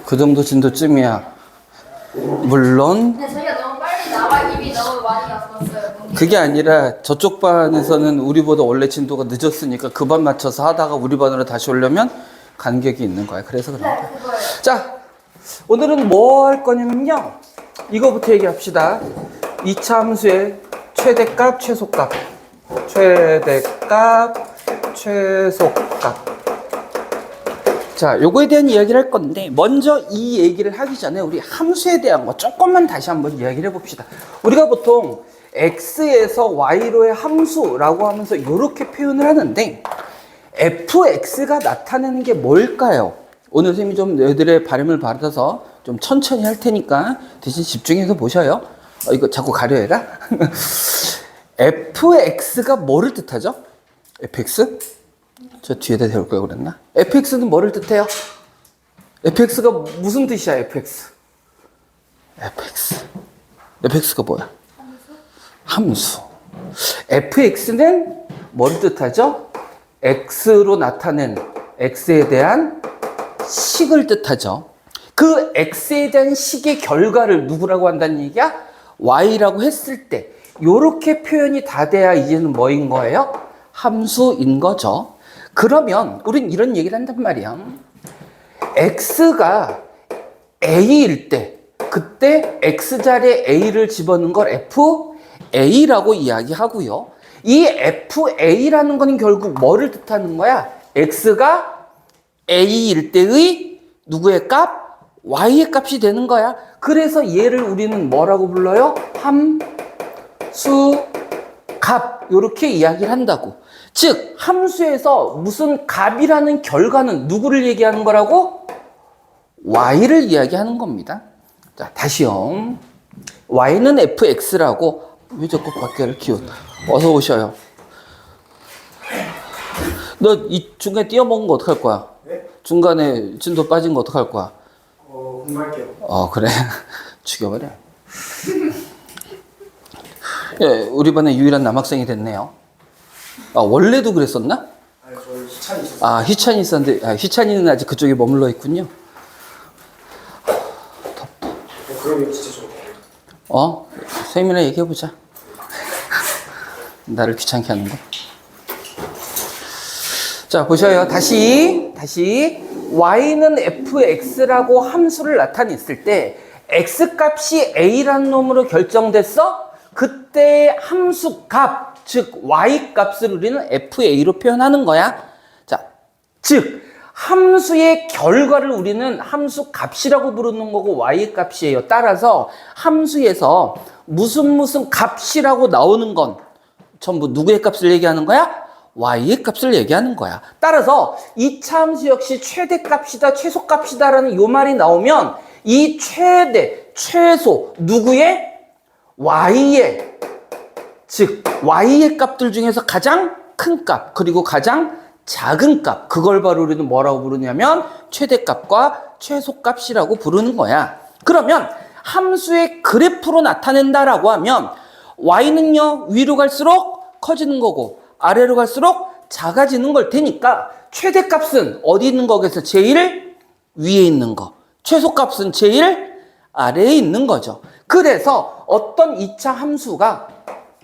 그 정도 진도쯤이야. 물론 근데 저희가 너무 빨리 나와 힘이 너무 많이 갔었어요. 그게 아니라 저쪽 반에서는 우리보다 원래 진도가 늦었으니까 그 반 맞춰서 하다가 우리 반으로 다시 오려면 간격이 있는 거야. 그래서 그런 거야. 네, 그거예요. 자, 오늘은 뭐 할 거냐면요. 이거부터 얘기합시다. 2차 함수의 최대값, 최소값. 최대값, 최소값. 자, 요거에 대한 이야기를 할 건데 먼저 이 얘기를 하기 전에 우리 함수에 대한 거 조금만 다시 한번 이야기를 해봅시다. 우리가 보통 x에서 y로의 함수라고 하면서 이렇게 표현을 하는데 fx가 나타내는 게 뭘까요? 오늘 선생님이 좀 너희들의 발음을 받아서 좀 천천히 할 테니까 대신 집중해서 보셔요. 이거 자꾸 가려해라. fx가 뭐를 뜻하죠? fx? 저 뒤에다 대올 걸 그랬나? fx는 뭐를 뜻해요? fx가 무슨 뜻이야, fx? fx가 뭐야? 함수. fx는 뭐를 뜻하죠? x로 나타낸 x에 대한 식을 뜻하죠. 그 x에 대한 식의 결과를 누구라고 한다는 얘기야? y라고 했을 때 요렇게 표현이 다 돼야 이제는 뭐인 거예요? 함수인 거죠. 그러면 우린 이런 얘기를 한단 말이야. x가 a일 때 그때 x자리에 a를 집어넣은 걸 fa라고 이야기하고요. 이 fa라는 건 결국 뭐를 뜻하는 거야? x가 a일 때의 누구의 값? y의 값이 되는 거야. 그래서 얘를 우리는 뭐라고 불러요? 함수 값 이렇게 이야기를 한다고. 즉 함수에서 무슨 값이라는 결과는 누구를 얘기하는 거라고? y를 이야기하는 겁니다. 자, 다시요. y는 fx라고. 왜 자꾸 밖에를 키워? 어서 오셔요. 너 이 중간에 띄어먹은 거 어떡할 거야? 네? 중간에 진도 빠진 거 어떡할 거야? 공부할게요. 그래. 죽여버려. 예, 우리 반에 유일한 남학생이 됐네요. 원래도 그랬었나? 아니, 저 희찬이 있었어요. 희찬이 있었는데, 희찬이는 아직 그쪽에 머물러 있군요. 그러면 진짜 좋을 쌤이랑 얘기해보자. 나를 귀찮게 하는 거. 자, 보셔요. 다시. y는 fx라고 함수를 나타냈을 때, x값이 a라는 놈으로 결정됐어? 그때 함수 값, 즉 y값을 우리는 fa로 표현하는 거야. 자, 즉 함수의 결과를 우리는 함수 값이라고 부르는 거고 y 값이에요. 따라서 함수에서 무슨 값이라고 나오는 건 전부 누구의 값을 얘기하는 거야? y의 값을 얘기하는 거야. 따라서 2차 함수 역시 최대값이다, 최소값이다라는 요 말이 나오면 이 최대, 최소 누구의? y의, 즉 y의 값들 중에서 가장 큰 값 그리고 가장 작은 값, 그걸 바로 우리는 뭐라고 부르냐면 최대값과 최소값이라고 부르는 거야. 그러면 함수의 그래프로 나타낸다라고 하면 y는요 위로 갈수록 커지는 거고 아래로 갈수록 작아지는 걸 테니까 최대값은 어디 있는 거겠어? 제일 위에 있는 거. 최소값은 제일 아래에 있는 거죠. 그래서 어떤 2차 함수가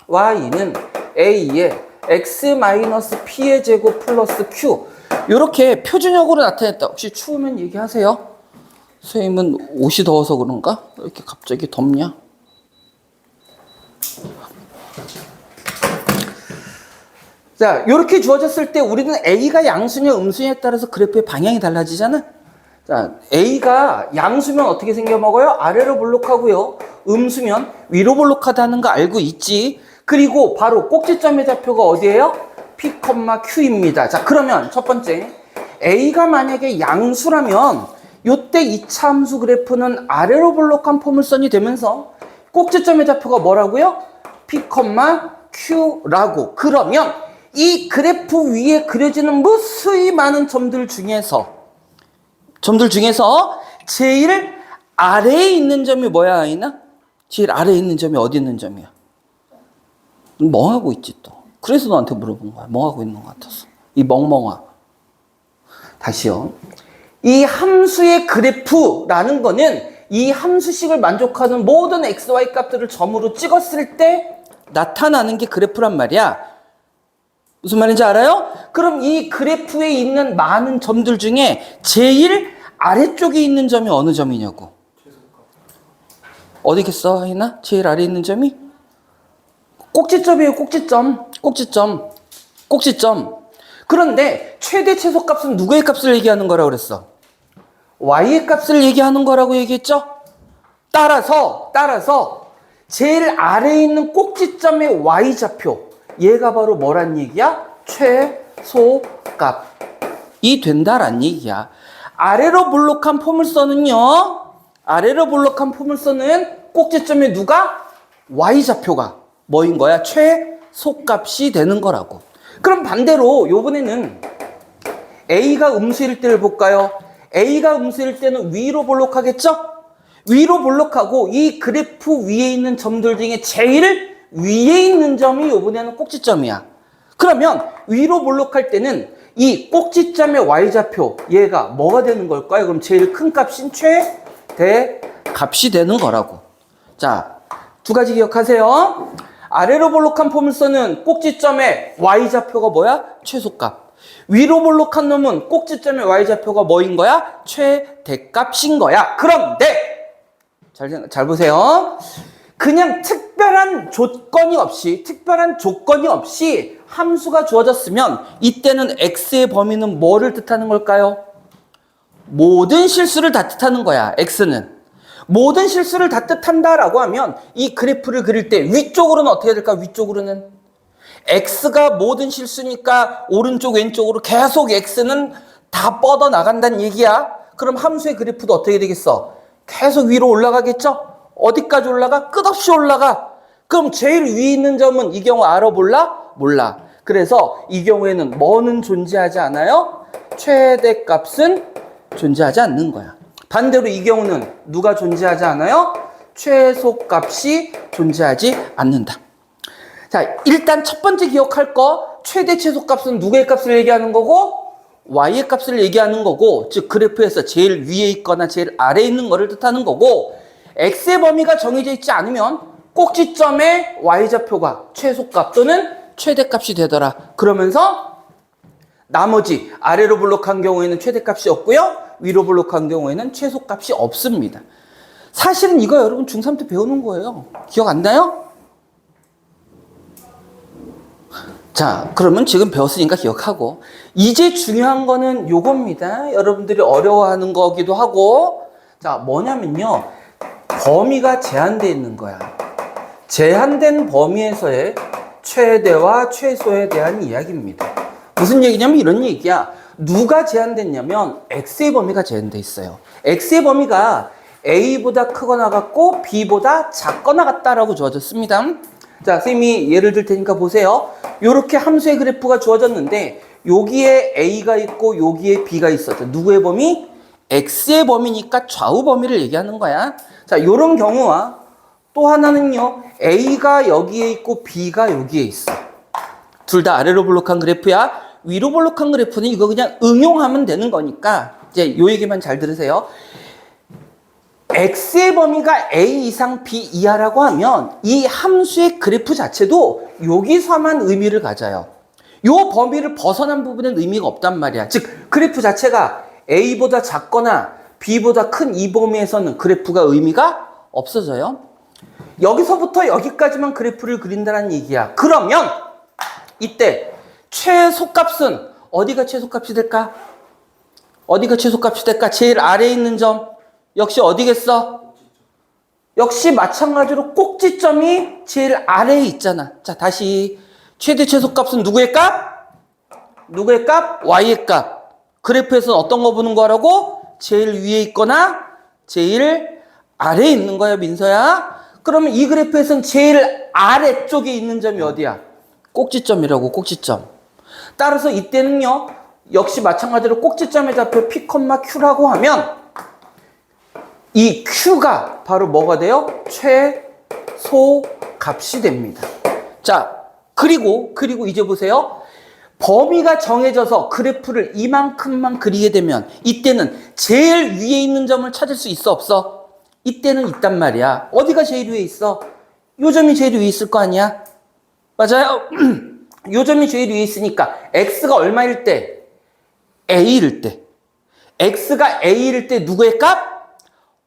y는 a의 x-p의 제곱 플러스 q 이렇게 표준형으로 나타냈다. 혹시 추우면 얘기하세요. 선생님은 옷이 더워서 그런가? 왜 이렇게 갑자기 덥냐? 자, 이렇게 주어졌을 때 우리는 a가 양수냐 음수냐에 따라서 그래프의 방향이 달라지잖아. 자, a가 양수면 어떻게 생겨먹어요? 아래로 볼록하고요. 음수면 위로 볼록하다는 거 알고 있지. 그리고 바로 꼭지점의 좌표가 어디예요? P, Q입니다. 자, 그러면 첫 번째 a가 만약에 양수라면 요때 2차 함수 그래프는 아래로 볼록한 포물선이 되면서 꼭지점의 좌표가 뭐라고요? P, Q라고. 그러면 이 그래프 위에 그려지는 무수히 많은 점들 중에서 제일 아래에 있는 점이 뭐야, 아이나? 제일 아래에 있는 점이 어디 있는 점이야? 멍하고 있지 또. 그래서 너한테 물어본 거야. 멍하고 있는 것 같아서. 이 멍멍아. 다시요. 이 함수의 그래프라는 거는 이 함수식을 만족하는 모든 xy 값들을 점으로 찍었을 때 나타나는 게 그래프란 말이야. 무슨 말인지 알아요? 그럼 이 그래프에 있는 많은 점들 중에 제일 아래쪽에 있는 점이 어느 점이냐고. 어디겠어, 하이나? 제일 아래에 있는 점이? 꼭지점이에요, 꼭지점. 꼭지점. 꼭지점. 그런데 최대 최소값은 누구의 값을 얘기하는 거라고 그랬어? y의 값을 얘기하는 거라고 얘기했죠? 따라서 제일 아래에 있는 꼭지점의 y좌표, 얘가 바로 뭐란 얘기야? 최소값이 된다란 얘기야. 아래로 볼록한 포물선은요, 아래로 볼록한 포물선은 꼭지점에 누가? y좌표가 뭐인 거야? 최소값이 되는 거라고. 그럼 반대로 요번에는 a가 음수일 때를 볼까요? a가 음수일 때는 위로 볼록하겠죠? 위로 볼록하고 이 그래프 위에 있는 점들 중에 제일 위에 있는 점이 요번에는 꼭지점이야. 그러면 위로 볼록할 때는 이 꼭지점의 y좌표, 얘가 뭐가 되는 걸까요? 그럼 제일 큰 값인 최대값이 되는 거라고. 자, 두 가지 기억하세요. 아래로 볼록한 포물선은 꼭지점의 y좌표가 뭐야? 최소값. 위로 볼록한 놈은 꼭지점의 y좌표가 뭐인 거야? 최대값인 거야. 그런데 잘 보세요. 그냥 특별한 조건이 없이 함수가 주어졌으면 이때는 x의 범위는 뭐를 뜻하는 걸까요? 모든 실수를 다 뜻하는 거야. x는 모든 실수를 다 뜻한다라고 하면 이 그래프를 그릴 때 위쪽으로는 어떻게 될까? 위쪽으로는 x가 모든 실수니까 오른쪽 왼쪽으로 계속 x는 다 뻗어 나간다는 얘기야. 그럼 함수의 그래프도 어떻게 되겠어? 계속 위로 올라가겠죠? 어디까지 올라가? 끝없이 올라가. 그럼 제일 위에 있는 점은 이 경우 알아 몰라? 몰라. 그래서 이 경우에는 뭐는 존재하지 않아요? 최대값은 존재하지 않는 거야. 반대로 이 경우는 누가 존재하지 않아요? 최소값이 존재하지 않는다. 자, 일단 첫 번째 기억할 거, 최대 최소값은 누구의 값을 얘기하는 거고? y의 값을 얘기하는 거고, 즉 그래프에서 제일 위에 있거나 제일 아래에 있는 거를 뜻하는 거고, x의 범위가 정해져 있지 않으면 꼭지점의 y좌표가 최소값 또는 최대값이 되더라. 그러면서 나머지 아래로 볼록한 경우에는 최대값이 없고요, 위로 볼록한 경우에는 최소값이 없습니다. 사실은 이거 여러분 중3 때 배우는 거예요. 기억 안 나요? 자, 그러면 지금 배웠으니까 기억하고, 이제 중요한 거는 요겁니다. 여러분들이 어려워하는 거기도 하고, 자, 뭐냐면요, 범위가 제한되어 있는 거야. 제한된 범위에서의 최대와 최소에 대한 이야기입니다. 무슨 얘기냐면 이런 얘기야. 누가 제한됐냐면 x의 범위가 제한되어 있어요. x의 범위가 a보다 크거나 같고 b보다 작거나 같다라고 주어졌습니다. 자, 선생님이 예를 들 테니까 보세요. 요렇게 함수의 그래프가 주어졌는데 여기에 a가 있고 여기에 b가 있었죠. 누구의 범위? x의 범위니까 좌우 범위를 얘기하는 거야. 자, 요런 경우와 또 하나는요, a가 여기에 있고 b가 여기에 있어. 둘 다 아래로 볼록한 그래프야. 위로 볼록한 그래프는 이거 그냥 응용하면 되는 거니까 이제 요 얘기만 잘 들으세요. x의 범위가 a 이상 b 이하라고 하면 이 함수의 그래프 자체도 여기서만 의미를 가져요. 요 범위를 벗어난 부분은 의미가 없단 말이야. 즉 그래프 자체가 a보다 작거나 b보다 큰 이 범위에서는 그래프가 의미가 없어져요. 여기서부터 여기까지만 그래프를 그린다는 얘기야. 그러면 이때 최소값은 어디가 최소값이 될까? 어디가 최소값이 될까? 제일 아래에 있는 점 역시 어디겠어? 역시 마찬가지로 꼭지점이 제일 아래에 있잖아. 자, 다시 최대 최소값은 누구의 값? 누구의 값? y의 값. 그래프에서는 어떤 거 보는 거라고? 제일 위에 있거나 제일 아래에 있는 거야, 민서야. 그러면 이 그래프에서는 제일 아래쪽에 있는 점이 어디야? 꼭지점이라고, 꼭지점. 따라서 이때는요, 역시 마찬가지로 꼭지점의 좌표 P, Q라고 하면 이 Q가 바로 뭐가 돼요? 최소값이 됩니다. 자, 그리고 이제 보세요. 범위가 정해져서 그래프를 이만큼만 그리게 되면 이때는 제일 위에 있는 점을 찾을 수 있어 없어? 이때는 있단 말이야. 어디가 제일 위에 있어? 요 점이 제일 위에 있을 거 아니야? 맞아요? 요 점이 제일 위에 있으니까 x가 얼마일 때? a일 때. x가 a일 때 누구의 값?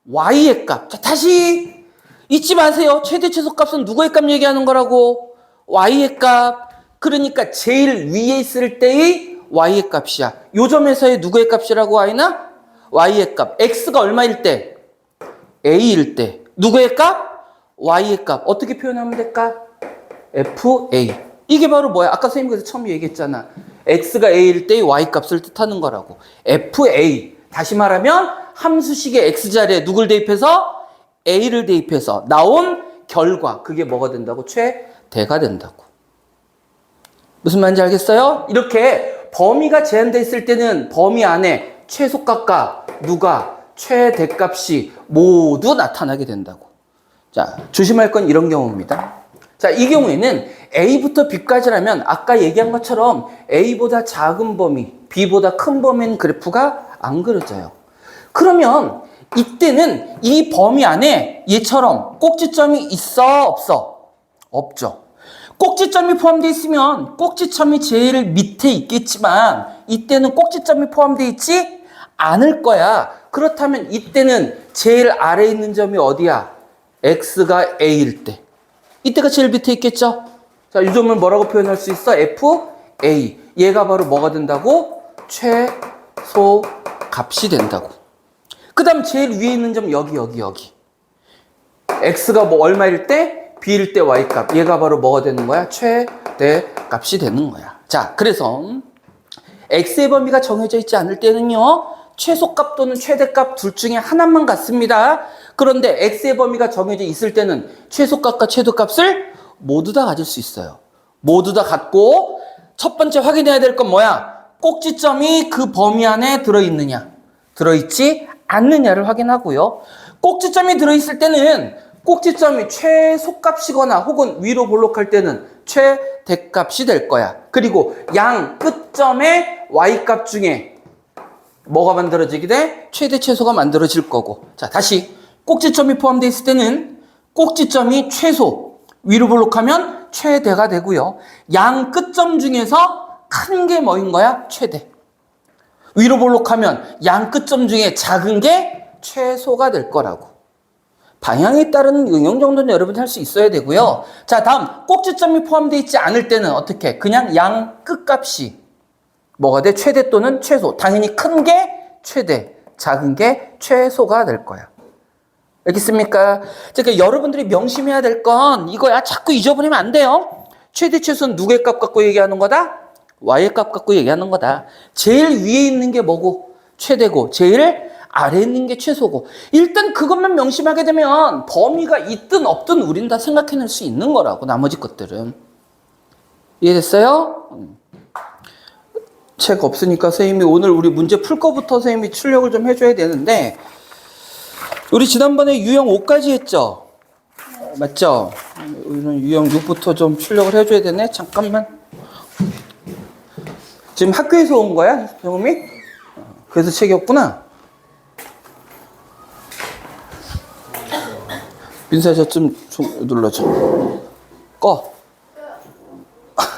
y의 값. 자, 다시 잊지 마세요. 최대 최소값은 누구의 값 얘기하는 거라고? y의 값. 그러니까 제일 위에 있을 때의 y의 값이야. 요 점에서의 누구의 값이라고 y나? y의 값. x가 얼마일 때? a일 때. 누구의 값? y의 값. 어떻게 표현하면 될까? fa. 이게 바로 뭐야? 아까 선생님께서 처음 얘기했잖아. x가 a일 때의 y 값을 뜻하는 거라고. fa. 다시 말하면 함수식의 x자리에 누굴 대입해서? a를 대입해서 나온 결과. 그게 뭐가 된다고? 최대가 된다고. 무슨 말인지 알겠어요? 이렇게 범위가 제한되어 있을 때는 범위 안에 최소값과 누가 최대값이 모두 나타나게 된다고. 자, 조심할 건 이런 경우입니다. 자, 이 경우에는 A부터 B까지라면 아까 얘기한 것처럼 A보다 작은 범위, B보다 큰 범위는 그래프가 안 그려져요. 그러면 이때는 이 범위 안에 얘처럼 꼭지점이 있어 없어? 없죠. 꼭지점이 포함되어 있으면 꼭지점이 제일 밑에 있겠지만 이때는 꼭지점이 포함되어 있지 않을 거야. 그렇다면 이때는 제일 아래에 있는 점이 어디야? x가 a일 때. 이때가 제일 밑에 있겠죠? 자, 이 점을 뭐라고 표현할 수 있어? fa. 얘가 바로 뭐가 된다고? 최소 값이 된다고. 그 다음 제일 위에 있는 점 여기. x가 뭐 얼마일 때? b일 때 y값. 얘가 바로 뭐가 되는 거야? 최대 값이 되는 거야. 자, 그래서 x의 범위가 정해져 있지 않을 때는요. 최소값 또는 최대값 둘 중에 하나만 같습니다. 그런데 x의 범위가 정해져 있을 때는 최소값과 최대값을 모두 다 가질 수 있어요. 모두 다 같고 첫 번째 확인해야 될 건 뭐야? 꼭지점이 그 범위 안에 들어있느냐, 들어있지 않느냐를 확인하고요. 꼭지점이 들어있을 때는 꼭지점이 최소값이거나 혹은 위로 볼록할 때는 최대값이 될 거야. 그리고 양 끝점의 y값 중에 뭐가 만들어지게 돼? 최대 최소가 만들어질 거고. 자, 다시 꼭지점이 포함되어 있을 때는 꼭지점이 최소, 위로 볼록하면 최대가 되고요. 양 끝점 중에서 큰 게 뭐인 거야? 최대. 위로 볼록하면 양 끝점 중에 작은 게 최소가 될 거라고. 방향에 따른 응용 정도는 여러분이 할 수 있어야 되고요. 자, 다음 꼭지점이 포함되어 있지 않을 때는 어떻게? 그냥 양 끝값이 뭐가 돼? 최대 또는 최소. 당연히 큰 게 최대, 작은 게 최소가 될 거야. 알겠습니까? 그러니까 여러분들이 명심해야 될 건 이거야. 자꾸 잊어버리면 안 돼요. 최대, 최소는 누구의 값 갖고 얘기하는 거다? y의 값 갖고 얘기하는 거다. 제일 위에 있는 게 뭐고? 최대고, 제일 아래에 있는 게 최소고. 일단 그것만 명심하게 되면 범위가 있든 없든 우린 다 생각해낼 수 있는 거라고, 나머지 것들은. 이해됐어요? 책 없으니까 선생님이 오늘 우리 문제 풀 거부터 선생님이 출력을 좀 해줘야 되는데, 우리 지난번에 유형 5까지 했죠? 맞죠? 우리는 유형 6부터 좀 출력을 해줘야 되네. 잠깐만. 지금 학교에서 온 거야, 경험이? 그래서 책이 없구나. 민수야, 저 좀 눌러줘. 꺼.